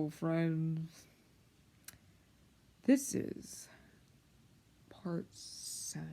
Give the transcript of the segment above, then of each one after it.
Hello, friends. This is part 7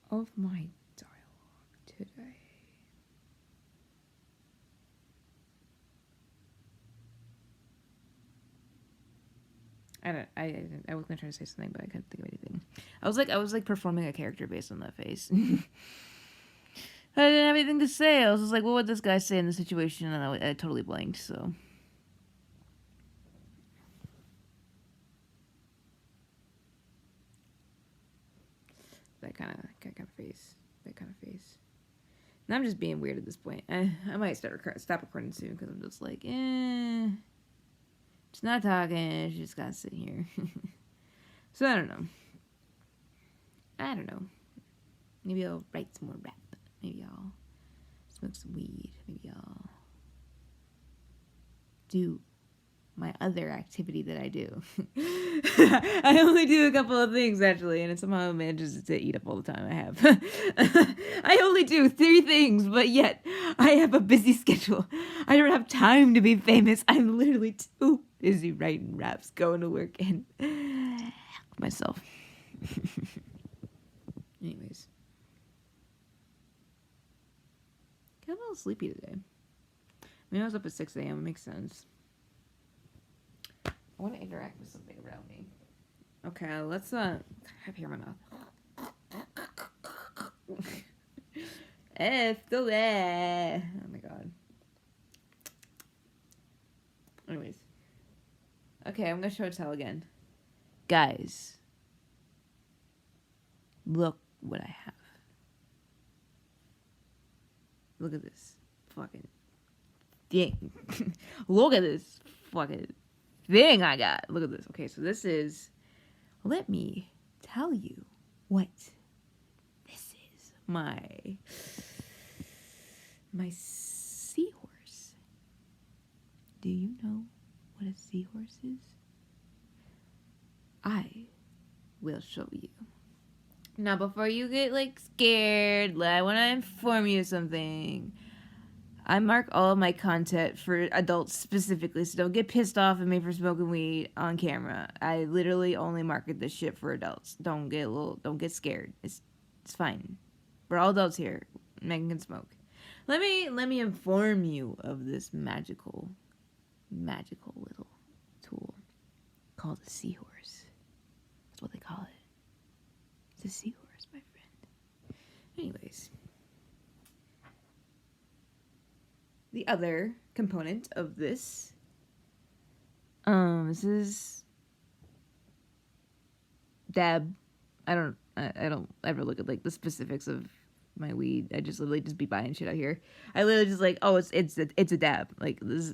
of my dialogue today. I was gonna try to say something, but I couldn't think of anything. I was like performing a character based on that face. I didn't have anything to say. I was just like, what would this guy say in this situation? And I totally blanked, so. That kind of face. That kind of face. And I'm just being weird at this point. I might stop recording soon because I'm just like, she's not talking. She just gotta sit here. So I don't know. Maybe I'll write some more rap. Maybe I'll smoke some weed. Maybe I'll do my other activity that I do. I only do a couple of things actually, and it somehow manages to eat up all the time I have. I only do 3 things, but yet I have a busy schedule. I don't have time to be famous. I'm literally too busy writing raps, going to work, and myself. Anyways. Got a little sleepy today. I mean, I was up at 6 a.m. It makes sense. I want to interact with something around me. Okay, let's I have hair in my mouth. Still there. Oh my god. Anyways. Okay, I'm gonna show and tell again. Guys. Look what I have. Look at this fucking thing. Look at this fucking thing I got. Look at this. Okay, so this is, let me tell you what this is. My seahorse. Do you know what a seahorse is? I will show you. Now, before you get, like, scared, I want to inform you of something. I mark all of my content for adults specifically, so don't get pissed off at me for smoking weed on camera. I literally only market this shit for adults. Don't get scared. It's fine. We're all adults here. Megan can smoke. Let me inform you of this magical little tool called a seahorse. That's what they call it. It's a seahorse, my friend. Anyways. The other component of this, this is dab. I don't ever look at, like, the specifics of my weed. I just literally just be buying shit out here. I literally just like, oh, it's a dab. Like, this.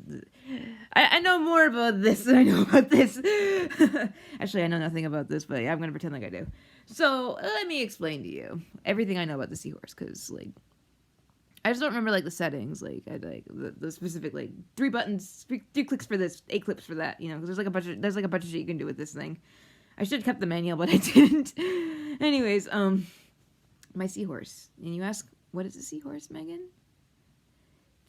I know more about this than I know about this. Actually, I know nothing about this, but yeah, I'm gonna pretend like I do. So let me explain to you everything I know about the seahorse, because, like, I just don't remember, like, the settings, like, I like the specific, like, 3 buttons, 3 clicks for this, 8 clips for that, you know, because there's like a bunch of shit you can do with this thing. I should have kept the manual, but I didn't. Anyways, my seahorse. And you ask, what is a seahorse, Megan?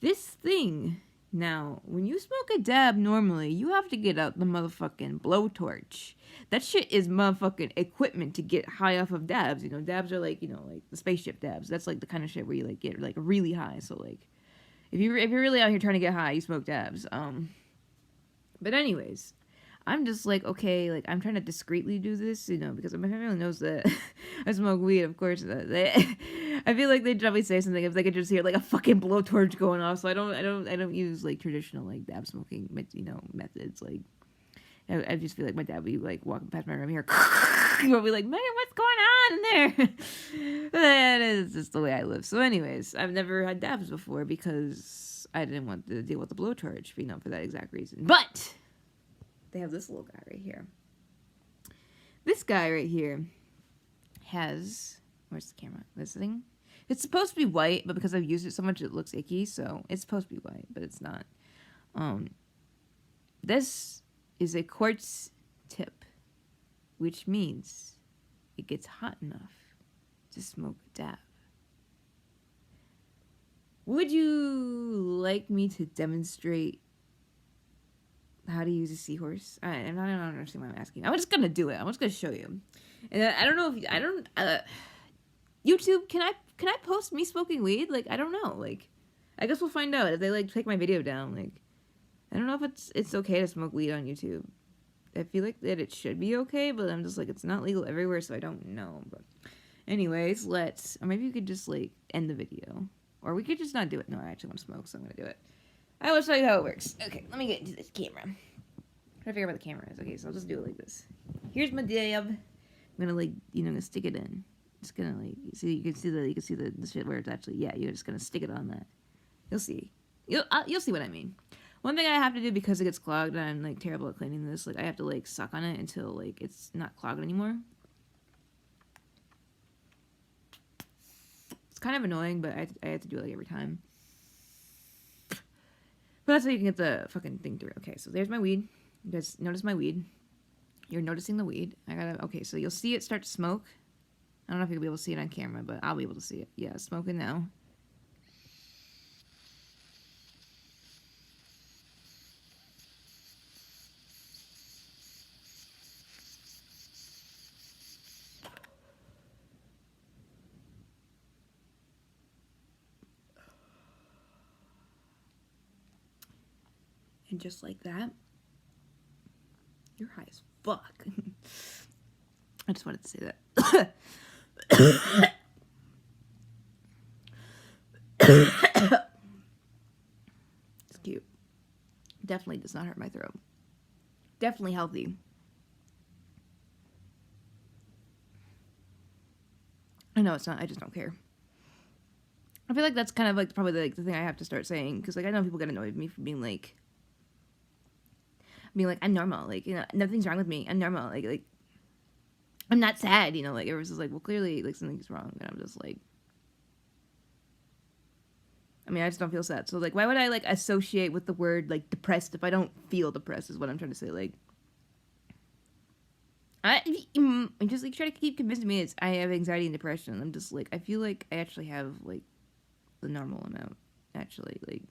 This thing. Now, when you smoke a dab normally, you have to get out the motherfucking blowtorch. That shit is motherfucking equipment to get high off of dabs. You know, dabs are like, you know, like the spaceship dabs. That's like the kind of shit where you, like, get, like, really high. So, like, if you're really out here trying to get high, you smoke dabs. But anyways, I'm just like, okay, like, I'm trying to discreetly do this, you know, because my family knows that I smoke weed, of course. I feel like they'd probably say something if they could just hear, like, a fucking blowtorch going off. So I don't use, like, traditional, like, dab smoking, you know, methods. Like, I just feel like my dad would be, like, walking past my room here. He'll be like, Megan, what's going on in there? That is just the way I live. So anyways, I've never had dabs before because I didn't want to deal with the blowtorch, you know, for that exact reason. But they have this little guy right here. This guy right here has, where's the camera? This thing? It's supposed to be white, but because I've used it so much, it looks icky. So it's supposed to be white, but it's not. This is a quartz tip, which means it gets hot enough to smoke a dab. Would you like me to demonstrate how to use a seahorse. I don't understand why I'm asking. I'm just gonna do it. I'm just gonna show you. And I don't know if I don't. YouTube, can I post me smoking weed? Like, I don't know. Like, I guess we'll find out if they like take my video down. Like, I don't know if it's okay to smoke weed on YouTube. I feel like that it should be okay, but I'm just like, it's not legal everywhere, so I don't know. But anyways, or maybe you could just like end the video, or we could just not do it. No, I actually want to smoke, so I'm gonna do it. I will show you how it works. Okay, let me get into this camera. I'm trying to figure out where the camera is. Okay, so I'll just do it like this. Here's my dab. I'm gonna like, gonna stick it in. Just gonna like, see, you can see the shit where it's actually, yeah, you're just gonna stick it on that. You'll see. You'll see what I mean. One thing I have to do because it gets clogged and I'm like terrible at cleaning this, like I have to like suck on it until like it's not clogged anymore. It's kind of annoying, but I have to do it like every time. But that's how you can get the fucking thing through. Okay, so there's my weed. You guys notice my weed. You're noticing the weed. Okay, so you'll see it start to smoke. I don't know if you'll be able to see it on camera, but I'll be able to see it. Yeah, it's smoking now. And just like that, you're high as fuck. I just wanted to say that. It's cute. Definitely does not hurt my throat. Definitely healthy. I know it's not. I just don't care. I feel like that's kind of like probably like the thing I have to start saying, because like I know people get annoyed with me for being like I'm normal, like, nothing's wrong with me. I'm normal, like I'm not sad, like everyone's just like, well, clearly like something's wrong, and I'm just like, I just don't feel sad. So like, why would I like associate with the word like depressed if I don't feel depressed? Is what I'm trying to say. Like, I'm just like trying to keep convincing me I have anxiety and depression. I'm just like, I feel like I actually have like the normal amount, actually, like,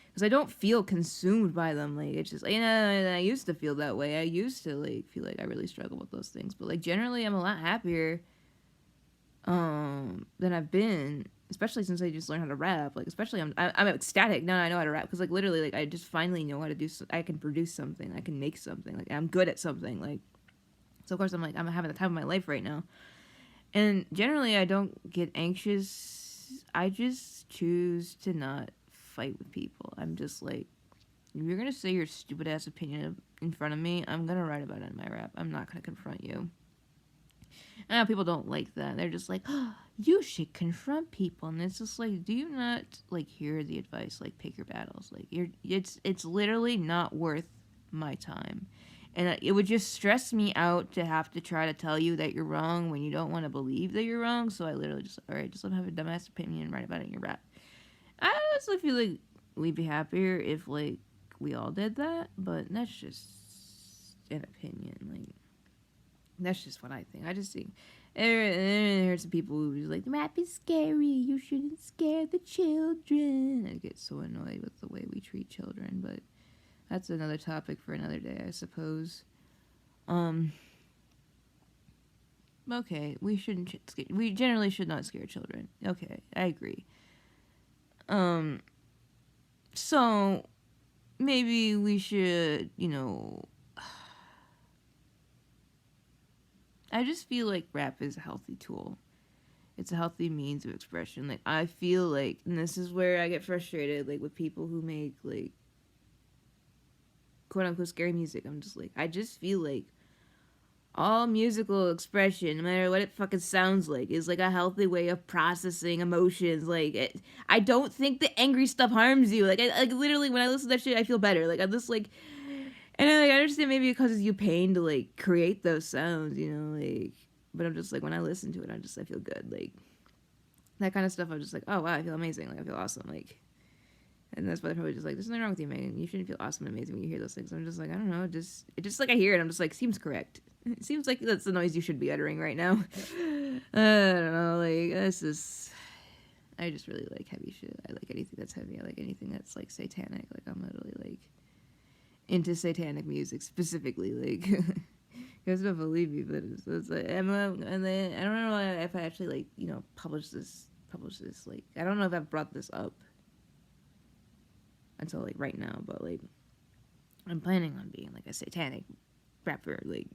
because I don't feel consumed by them. Like, it's just, I used to feel that way. I used to like feel like I really struggle with those things, but like generally I'm a lot happier than I've been, especially since I just learned how to rap. Like, especially I'm ecstatic now I know how to rap, because like literally like I just finally know how to do I can produce something, I can make something, like I'm good at something. Like, so of course I'm like, I'm having the time of my life right now, and generally I don't get anxious. I just choose to not fight with people. I'm just like, if you're gonna say your stupid ass opinion in front of me, I'm gonna write about it in my rap. I'm not gonna confront you. I know people don't like that. They're just like, oh, you should confront people, and it's just like, do you not like hear the advice? Like, pick your battles. Like, it's literally not worth my time, and it would just stress me out to have to try to tell you that you're wrong when you don't want to believe that you're wrong. So I literally just, all right, just let me have a dumbass opinion and write about it in your rap. I honestly feel like we'd be happier if like we all did that, but that's just an opinion. Like, that's just what I think. I just think there's some people who's like, rap is scary, you shouldn't scare the children. I get so annoyed with the way we treat children, but that's another topic for another day, I suppose. Okay, we generally should not scare children. Okay, I agree. So maybe we should, I just feel like rap is a healthy tool. It's a healthy means of expression. Like, I feel like, and this is where I get frustrated, like, with people who make, like, quote-unquote scary music. I'm just like, I just feel like all musical expression, no matter what it fucking sounds like, is, like, a healthy way of processing emotions. Like, I don't think the angry stuff harms you. Like, literally, when I listen to that shit, I feel better. Like, I'm just, like... And I understand maybe it causes you pain to, like, create those sounds, like... But I'm just, like, when I listen to it, I feel good. Like, that kind of stuff, I'm just like, oh, wow, I feel amazing. Like, I feel awesome. Like, and that's why they're probably just like, there's nothing wrong with you, Megan. You shouldn't feel awesome and amazing when you hear those things. I'm just like, I don't know. It just like, I hear it. I'm just like, seems correct. It seems like that's the noise you should be uttering right now. I don't know. Like, this is... I just really like heavy shit. I like anything that's heavy. I like anything that's, like, satanic. Like, I'm literally, like... into satanic music specifically. Like, you guys don't believe me, but it's like, and then I don't know if I actually like publish this. Like, I don't know if I've brought this up until like right now, but like I'm planning on being like a satanic rapper. Like,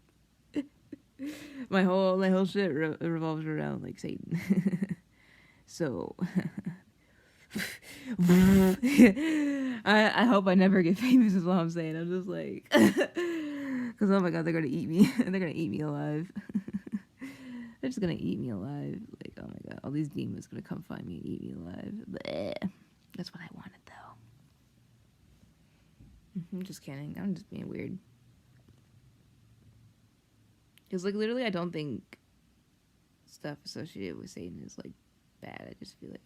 my whole shit revolves around like Satan. So I hope I never get famous is what I'm saying. I'm just like, because oh my god, they're gonna eat me. They're gonna eat me alive. They're just gonna eat me alive. Like, oh my god, all these demons gonna come find me and eat me alive. Bleh. That's what I wanted though. I'm just kidding. I'm just being weird. Because like literally, I don't think stuff associated with Satan is like bad. I just feel like,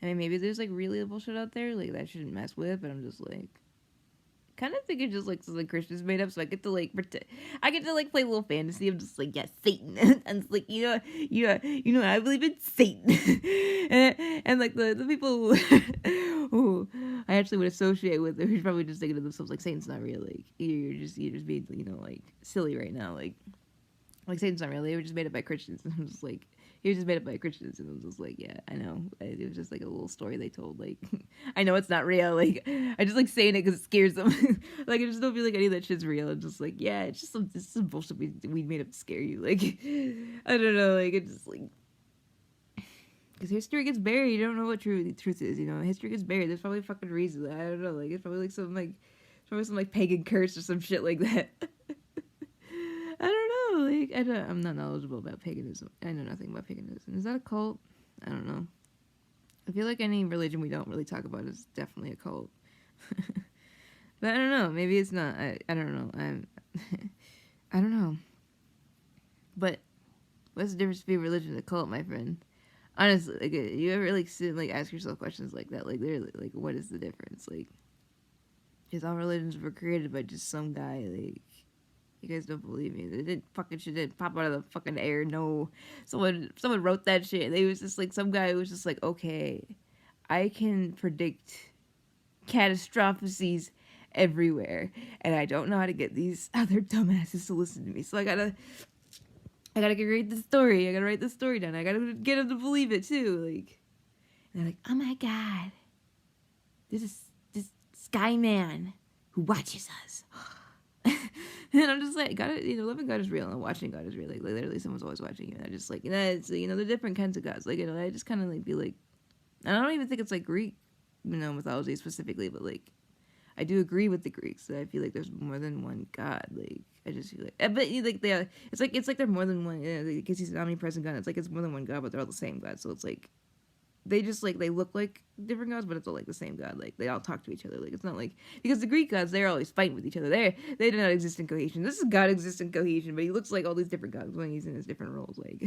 I mean, maybe there's like really bullshit out there like that I shouldn't mess with, but I'm just like, kind of think it's just like something Christians made up, so I get to like pretend, I get to like play a little fantasy. I'm just like, yeah, Satan, and it's like I believe in Satan, and like the people who I actually would associate with, who's probably just thinking to themselves like, Satan's not real, like you're just being like silly right now, like Satan's not real. They were just made up by Christians, and I'm just like, he was just made up by Christians, and I was just like, yeah, I know. It was just like a little story they told. Like, I know it's not real. Like, I just like saying it because it scares them. Like, I just don't feel like any of that shit's real. It's just like, yeah, it's just some bullshit we made up to scare you. Like, I don't know. Like, it's just like, because history gets buried. You don't know what truth is. History gets buried. There's probably a fucking reason. I don't know. Like, it's probably like some pagan curse or some shit like that. I don't know. Like, I'm not knowledgeable about paganism. I know nothing about paganism. Is that a cult? I don't know. I feel like any religion we don't really talk about is definitely a cult. But I don't know. Maybe it's not. I don't know. I don't know. But what's the difference between religion and a cult, my friend? Honestly, like, you ever like sit and like ask yourself questions like that? Like, literally, like, what is the difference? Like, because all religions were created by just some guy. Like, you guys don't believe me. They didn't fucking shit didn't pop out of the fucking air. No. Someone wrote that shit. They was just like, some guy was just like, okay, I can predict catastrophes everywhere, and I don't know how to get these other dumbasses to listen to me. So I gotta write the story. I gotta write the story down. I gotta get them to believe it too. Like, and they're like, oh my god, this is this sky man who watches us. And I'm just like, God, loving God is real and watching God is real. Like literally, someone's always watching you. And I just like, it's the different kinds of gods. Like, I just kind of like be like, and I don't even think it's like Greek, mythology specifically, but like, I do agree with the Greeks that I feel like there's more than one God. Like, I just feel like, but like it's like they're more than one. Because he's an omnipresent God. It's like it's more than one God, but they're all the same God. So it's like, they just like, they look like different gods, but it's all like the same God. Like, they all talk to each other. Like, it's not like, because the Greek gods, they're always fighting with each other. They do not exist in cohesion. This is God exists in cohesion, but he looks like all these different gods when he's in his different roles. Like,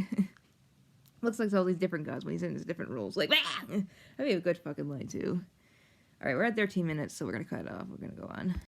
looks like all these different gods when he's in his different roles. Like, that'd be a good fucking line too. All right, we're at 13 minutes, so we're gonna cut it off. We're gonna go on.